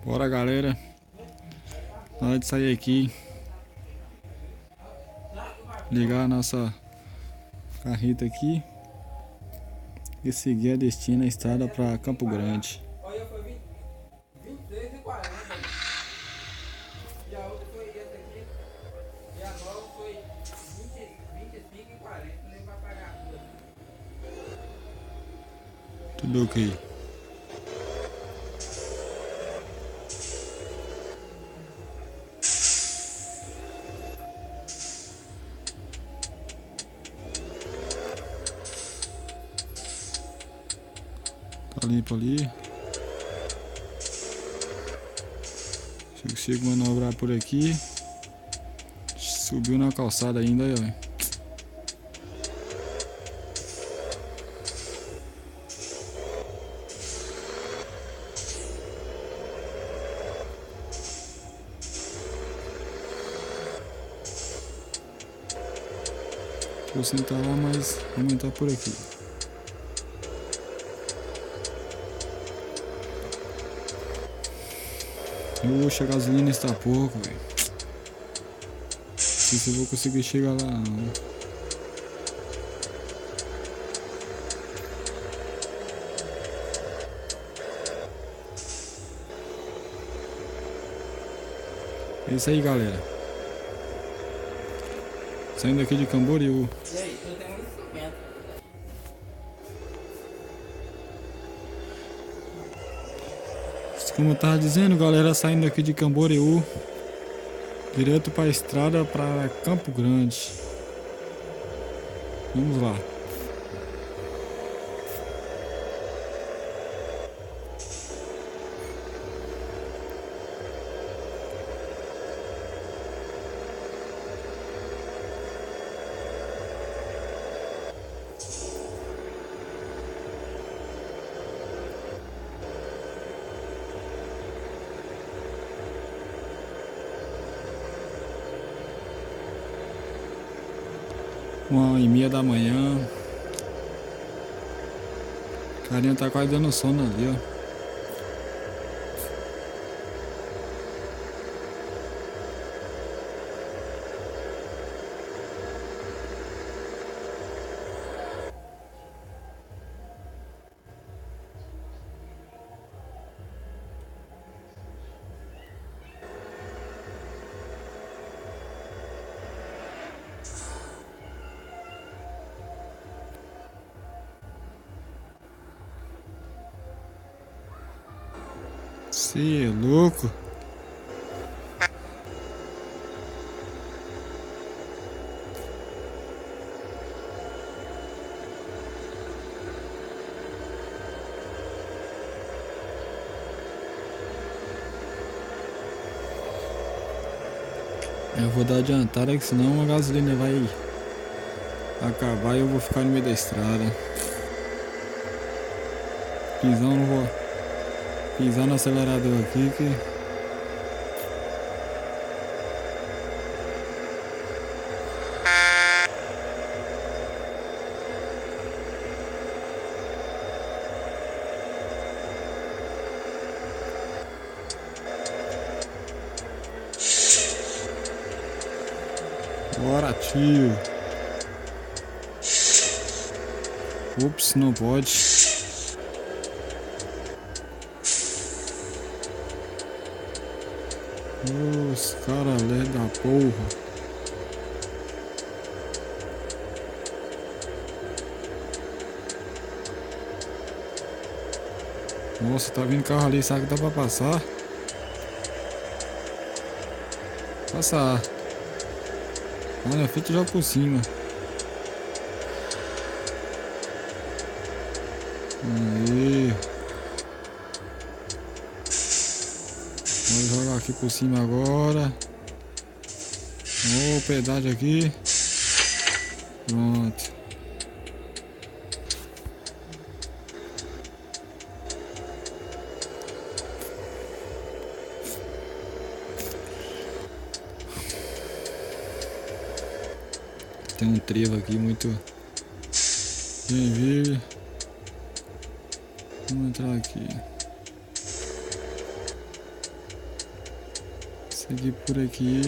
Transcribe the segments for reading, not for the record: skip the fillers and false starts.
Bora, galera. Na hora de sair aqui, ligar a nossa carreta aqui e seguir a destino, a estrada para Campo Grande. Olha, foi 23h40. E a outra foi essa aqui. E a nova foi 25h40. Nem vai pagar a rua. Tudo ok. Tá limpo ali. Chego manobrar por aqui. Subiu na calçada ainda aí, ó. Vou sentar lá, mas vamos entrar por aqui. Oxe, a gasolina está pouco, velho. Não sei se eu vou conseguir chegar lá, não. É isso aí, galera. Saindo aqui de Camboriú. E aí, eu tenho 1,50. Como eu tava dizendo, galera, saindo aqui de Camboriú, direto para a estrada para Campo Grande. Vamos lá. Uma e meia da manhã. O carinha tá quase dando sono ali, ó. Cê é louco. Eu vou dar adiantada, que senão a gasolina vai acabar e eu vou ficar no meio da estrada. Não vou pisar no acelerador aqui que... Bora, tio. Ups, não pode. Os cara lé da porra. Nossa, tá vindo carro ali, será que dá pra passar? Passar. Olha, feito já por cima. Aí. Vou jogar aqui por cima agora. O pedágio aqui. Pronto. Tem um trevo aqui muito. Quem vive. Vamos entrar aqui. Seguir por aqui.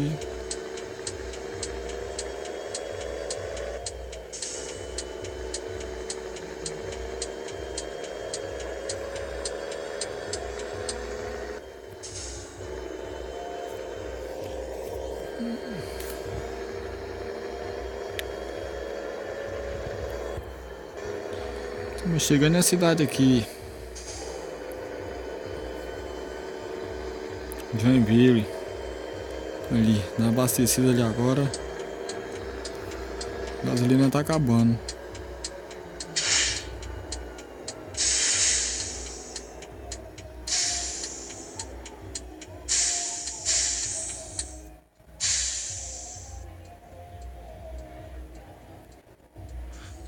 Estamos chegando na cidade aqui. Joinville. Ali, na abastecida ali agora. A gasolina tá acabando.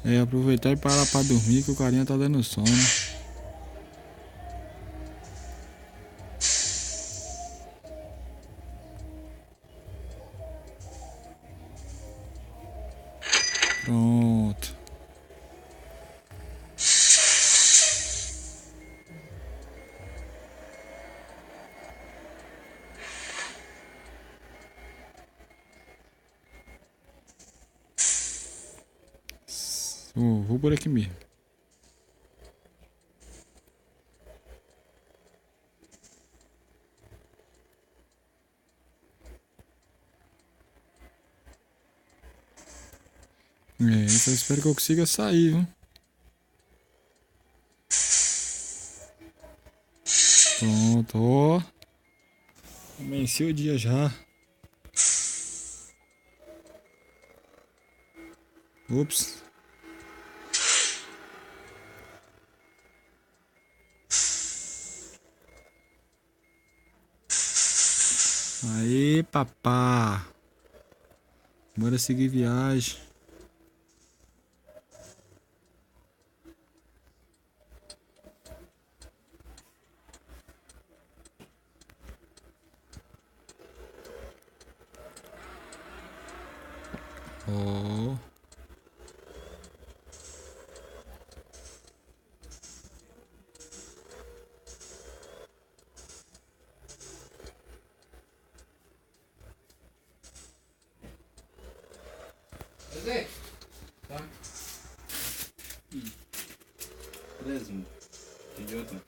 É, aproveitar e parar pra dormir que o carinha tá dando sono. Pronto. Vou por aqui mesmo. Só espero que eu consiga sair, viu? Pronto, ó. Amanheceu o dia já. Ups. Aí, papá. Bora seguir viagem. Ó. Zé, tá? Presunto. Tem de outro?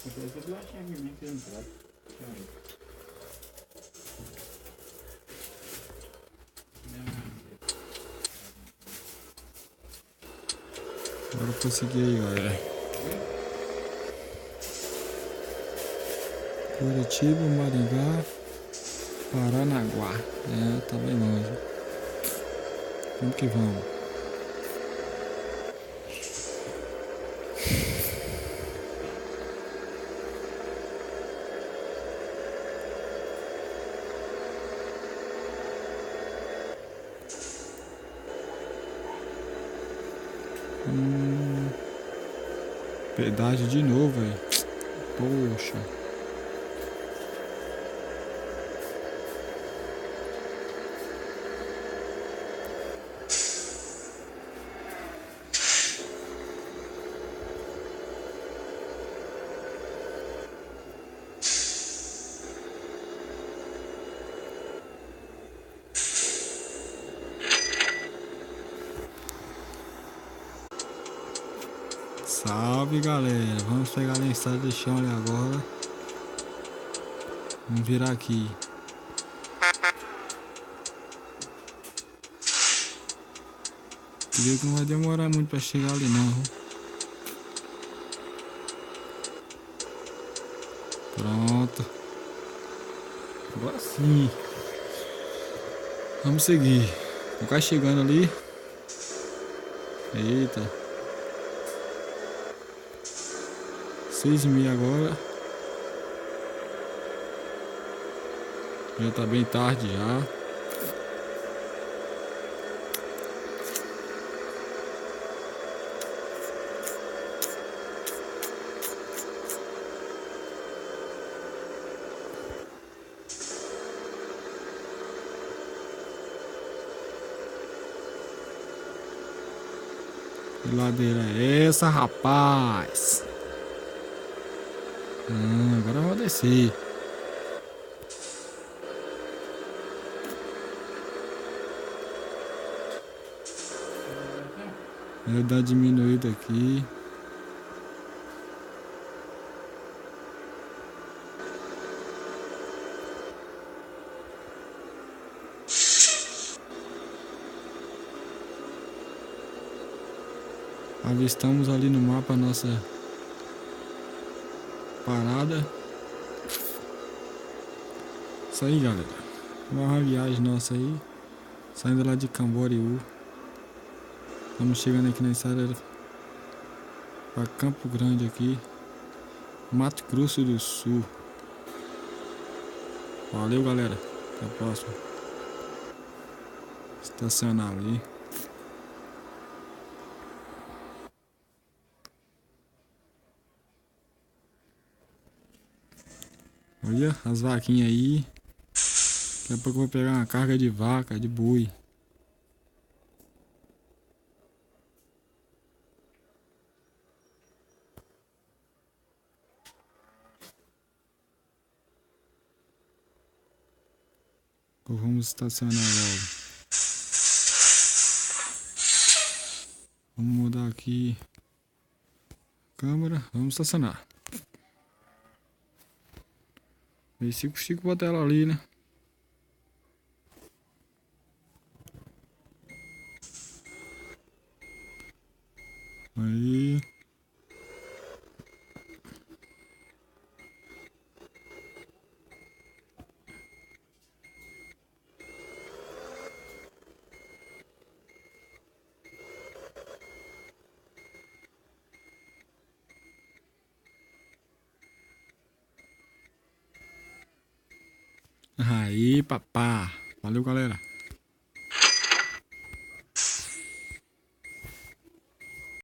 Essa bolachinha aqui mesmo que entrar. Bora conseguir aí, galera. Curitiba, Maringá, Paranaguá. É, tá bem longe. Vamos que vamos. Pedágio de novo, velho. Poxa. Salve, galera. Vamos pegar a estrada de chão ali agora. Vamos virar aqui. Creio que não vai demorar muito pra chegar ali não. Pronto. Agora sim. Vamos seguir. Tô quase chegando ali. Eita. 6h30 agora. Já tá bem tarde já. Que ladeira é essa, rapaz? Agora eu vou descer. Eu dar diminuída aqui. Avistamos ali no mapa a nossa parada. Isso aí, galera. Uma viagem nossa aí. Saindo lá de Camboriú. Estamos chegando aqui na estrada para Campo Grande aqui. Mato Grosso do Sul. Valeu, galera. Até a próxima. Estacionar ali. Olha as vaquinhas aí. Daqui a pouco eu vou pegar uma carga de vaca, de boi. Vamos estacionar logo. Vamos mudar aqui a câmera. Vamos estacionar. Aí Chico bota ela ali, né? Aí. Aí, papá. Valeu, galera.